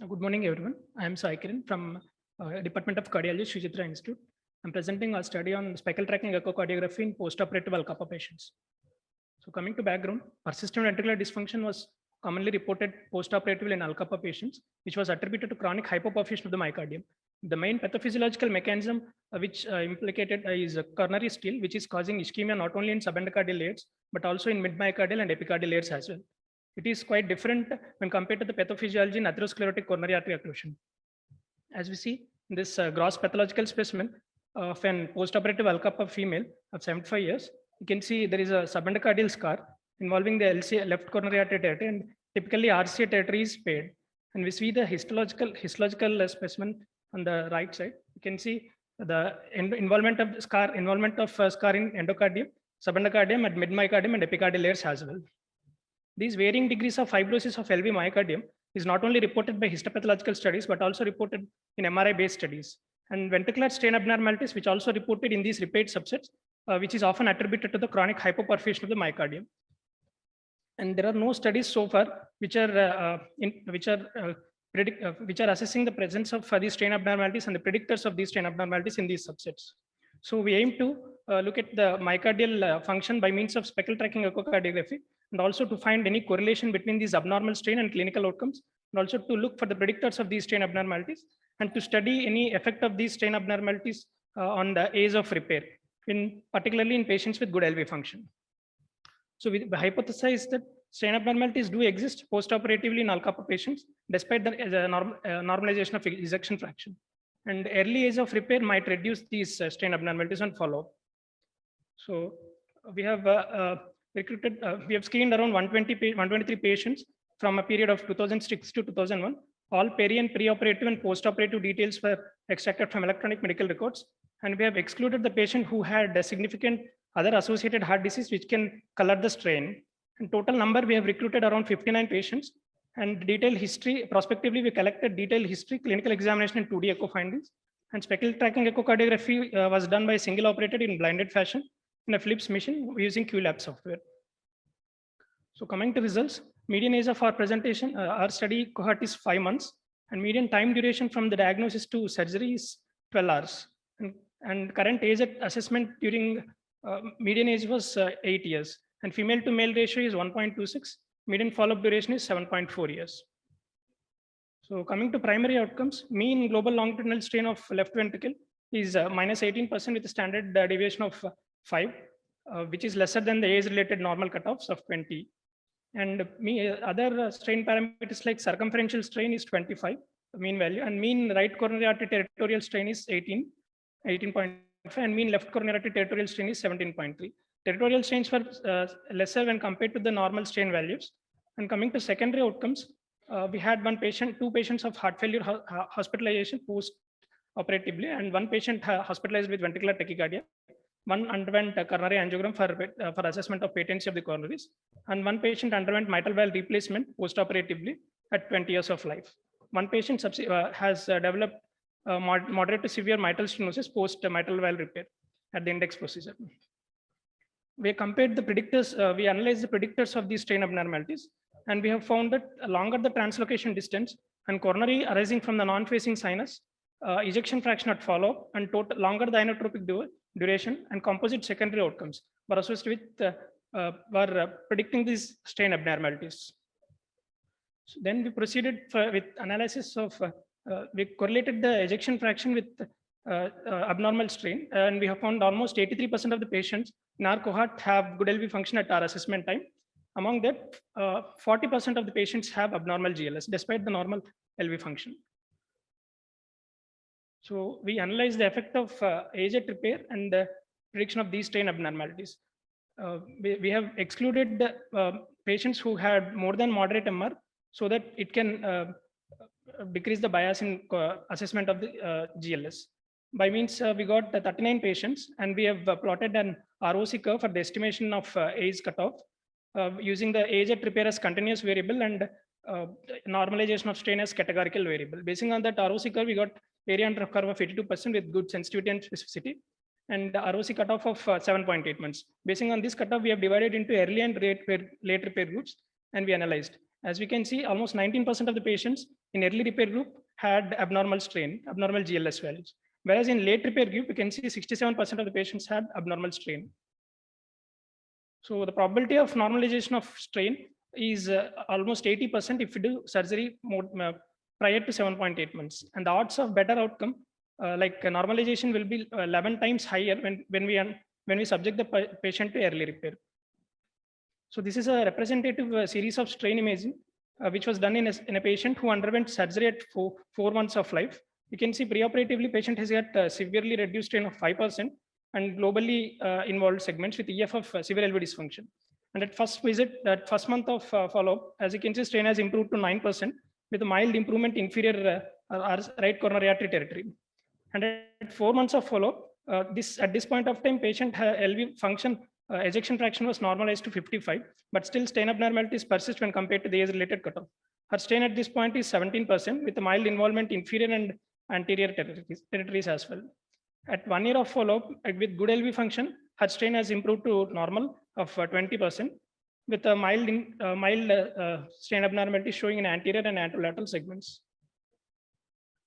Good morning, everyone. I am Sai Kiran from Department of Cardiology, Srijitra Institute. I'm presenting a study on speckle tracking echocardiography in post-operative AOLCA patients. So coming to background, persistent ventricular dysfunction was commonly reported post-operatively in AOLCA patients, which was attributed to chronic hypoperfusion of the myocardium. The main pathophysiological mechanism which implicated is a coronary steal, which is causing ischemia not only in subendocardial layers, but also in mid-myocardial and epicardial layers as well. It is quite different when compared to the pathophysiology in atherosclerotic coronary artery occlusion. As we see in this gross pathological specimen of an post-operative AOLCA female of 75 years, you can see there is a subendocardial scar involving the LC left coronary artery territory, and typically RCA territory is paired. And we see the histological specimen on the right side. You can see the involvement of scar in endocardium, subendocardium, and mid-myocardium and epicardial layers as well. These varying degrees of fibrosis of LV myocardium is not only reported by histopathological studies, but also reported in MRI-based studies. And ventricular strain abnormalities, which also reported in these repeat subsets, which is often attributed to the chronic hypoperfusion of the myocardium. And there are no studies so far which are assessing the presence of these strain abnormalities and the predictors of these strain abnormalities in these subsets. So we aim to look at the myocardial function by means of speckle tracking echocardiography, and also to find any correlation between these abnormal strain and clinical outcomes, and also to look for the predictors of these strain abnormalities, and to study any effect of these strain abnormalities on the age of repair, particularly in patients with good LV function. So we hypothesize that strain abnormalities do exist post-operatively in AOLCA patients, despite the normalization of ejection fraction. And early age of repair might reduce these strain abnormalities on follow-up. So we have we have screened around 123 patients from a period of 2006 to 2001. All peri and preoperative and postoperative details were extracted from electronic medical records. And we have excluded the patient who had a significant other associated heart disease, which can color the strain. In total number, we have recruited around 59 patients, and detailed history, prospectively, we collected detailed history, clinical examination, and 2D echo findings. And speckle tracking echocardiography was done by single operator in blinded fashion in a Philips machine using QLab software. So coming to results, median age of our presentation, our study cohort is 5 months, and median time duration from the diagnosis to surgery is 12 hours. And current age at assessment during median age was 8 years, and female to male ratio is 1.26. Median follow-up duration is 7.4 years. So coming to primary outcomes, mean global longitudinal strain of left ventricle is minus 18% with a standard deviation of 5, which is lesser than the age-related normal cutoffs of 20. And other strain parameters like circumferential strain is 25, mean value, and mean right coronary artery territorial strain is 18.5, and mean left coronary artery territorial strain is 17.3. Territorial strains were lesser when compared to the normal strain values. And coming to secondary outcomes, we had two patients of heart failure hospitalization post-operatively, and one patient hospitalized with ventricular tachycardia. One underwent a coronary angiogram for assessment of patency of the coronaries, and one patient underwent mitral valve replacement post-operatively at 20 years of life. One patient has developed moderate to severe mitral stenosis post-mitral valve repair at the index procedure. We compared the predictors, we analyzed the predictors of these strain abnormalities, and we have found that longer the translocation distance and coronary arising from the non-facing sinus, ejection fraction at follow-up, and longer the inotropic duration and composite secondary outcomes were associated with predicting these strain abnormalities. So then we proceeded with analysis of, we correlated the ejection fraction with abnormal strain, and we have found almost 83% of the patients in our cohort have good LV function at our assessment time. Among that, 40% of the patients have abnormal GLS despite the normal LV function. So we analyzed the effect of age at repair and the prediction of these strain abnormalities. We have excluded the patients who had more than moderate MR so that it can decrease the bias in assessment of the GLS. By means, we got 39 patients, and we have plotted an ROC curve for the estimation of age cutoff using the age at repair as continuous variable and normalization of strain as categorical variable. Basing on that ROC curve, we got area under curve of 82% with good sensitivity and specificity, and the ROC cutoff of 7.8 months. Basing on this cutoff, we have divided into early and late repair groups, and we analyzed. As we can see, almost 19% of the patients in early repair group had abnormal strain, abnormal GLS values. Whereas in late repair group, you can see 67% of the patients had abnormal strain. So the probability of normalization of strain is almost 80% if we do surgery prior to 7.8 months. And the odds of better outcome, normalization will be 11 times higher when we subject the patient to early repair. So this is a representative series of strain imaging, which was done in a patient who underwent surgery at 4 months of life. You can see preoperatively patient has got severely reduced strain of 5% and globally involved segments with EF of severe LV dysfunction. And at first visit, that first month of follow-up, as you can see, strain has improved to 9% with a mild improvement inferior right coronary artery territory. And at 4 months of follow-up, at this point of time, patient LV function ejection fraction was normalized to 55, but still strain abnormalities persist when compared to the age-related cutoff. Her strain at this point is 17% with a mild involvement inferior and anterior territories as well. At 1 year of follow-up with good LV function, her strain has improved to normal of 20% with a mild strain abnormality showing in anterior and anterolateral segments.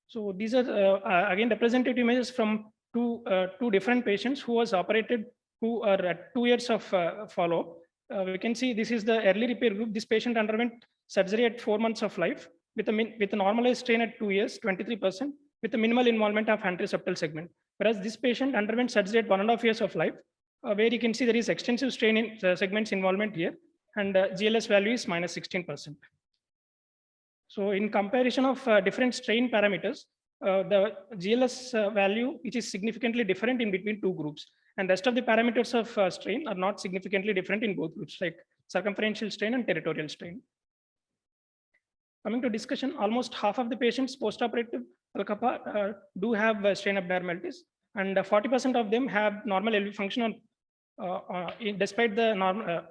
So these are again representative images from two different patients who was operated, who are at 2 years of follow-up. We can see this is the early repair group. This patient underwent surgery at 4 months of life with a normalized strain at 2 years, 23%, with a minimal involvement of anterior septal segment. Whereas this patient underwent surgery at 1.5 years of life, where you can see there is extensive strain in segments involvement here, and GLS value is minus 16%. So in comparison of different strain parameters, the GLS value, which is significantly different in between two groups, and rest of the parameters of strain are not significantly different in both groups, like circumferential strain and territorial strain. Coming to discussion, almost half of the patients post-operative AOLCA do have strain abnormalities, and 40% of them have normal LV function despite the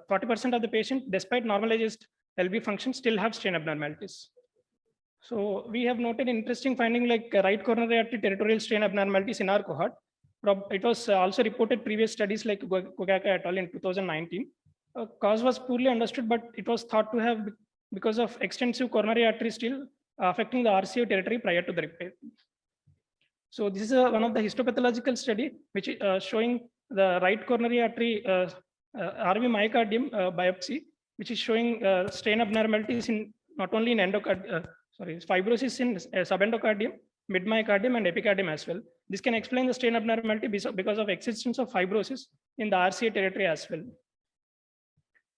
40% of the patient, despite normalized LV function, still have strain abnormalities. So we have noted interesting finding like right coronary artery territorial strain abnormalities in our cohort. It was also reported previous studies like Gogaka et al. In 2019. Cause was poorly understood, but it was thought to have because of extensive coronary artery still affecting the RCA territory prior to the repair. So this is one of the histopathological study which is showing the right coronary artery RV myocardium biopsy, which is showing strain abnormalities in not only in fibrosis in subendocardium, mid-myocardium, and epicardium as well. This can explain the strain abnormality because of existence of fibrosis in the RCA territory as well.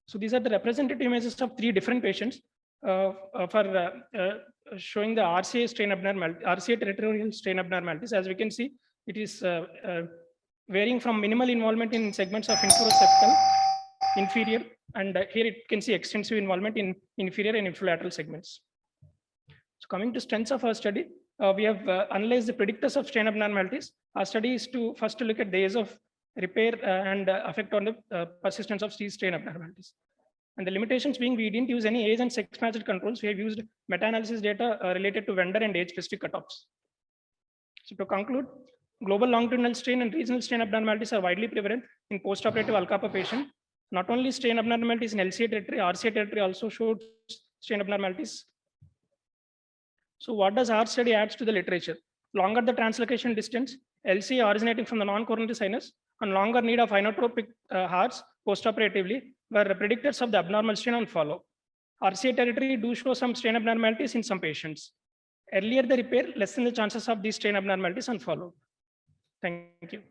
So these are the representative images of 3 different patients for showing the RCA strain abnormality, RCA territorial strain abnormalities. As we can see, it is varying from minimal involvement in segments of infroseptal, inferior, and here it can see extensive involvement in inferior and infralateral segments. So coming to strengths of our study, we have analyzed the predictors of strain abnormalities. Our study is to first look at the age of repair and effect on the persistence of these strain abnormalities. And the limitations being we didn't use any age and sex matched controls. We have used meta-analysis data related to vendor and age specific cutoffs. So to conclude, global longitudinal strain and regional strain abnormalities are widely prevalent in post-operative AOLCA patient. Not only strain abnormalities in LCA territory, RCA territory also showed strain abnormalities. So what does our study adds to the literature? Longer the translocation distance, LCA originating from the non-coronary sinus, and longer need of inotropic hearts post-operatively were predictors of the abnormal strain on follow. RCA territory do show some strain abnormalities in some patients. Earlier the repair, lessen the chances of these strain abnormalities on follow. Thank you.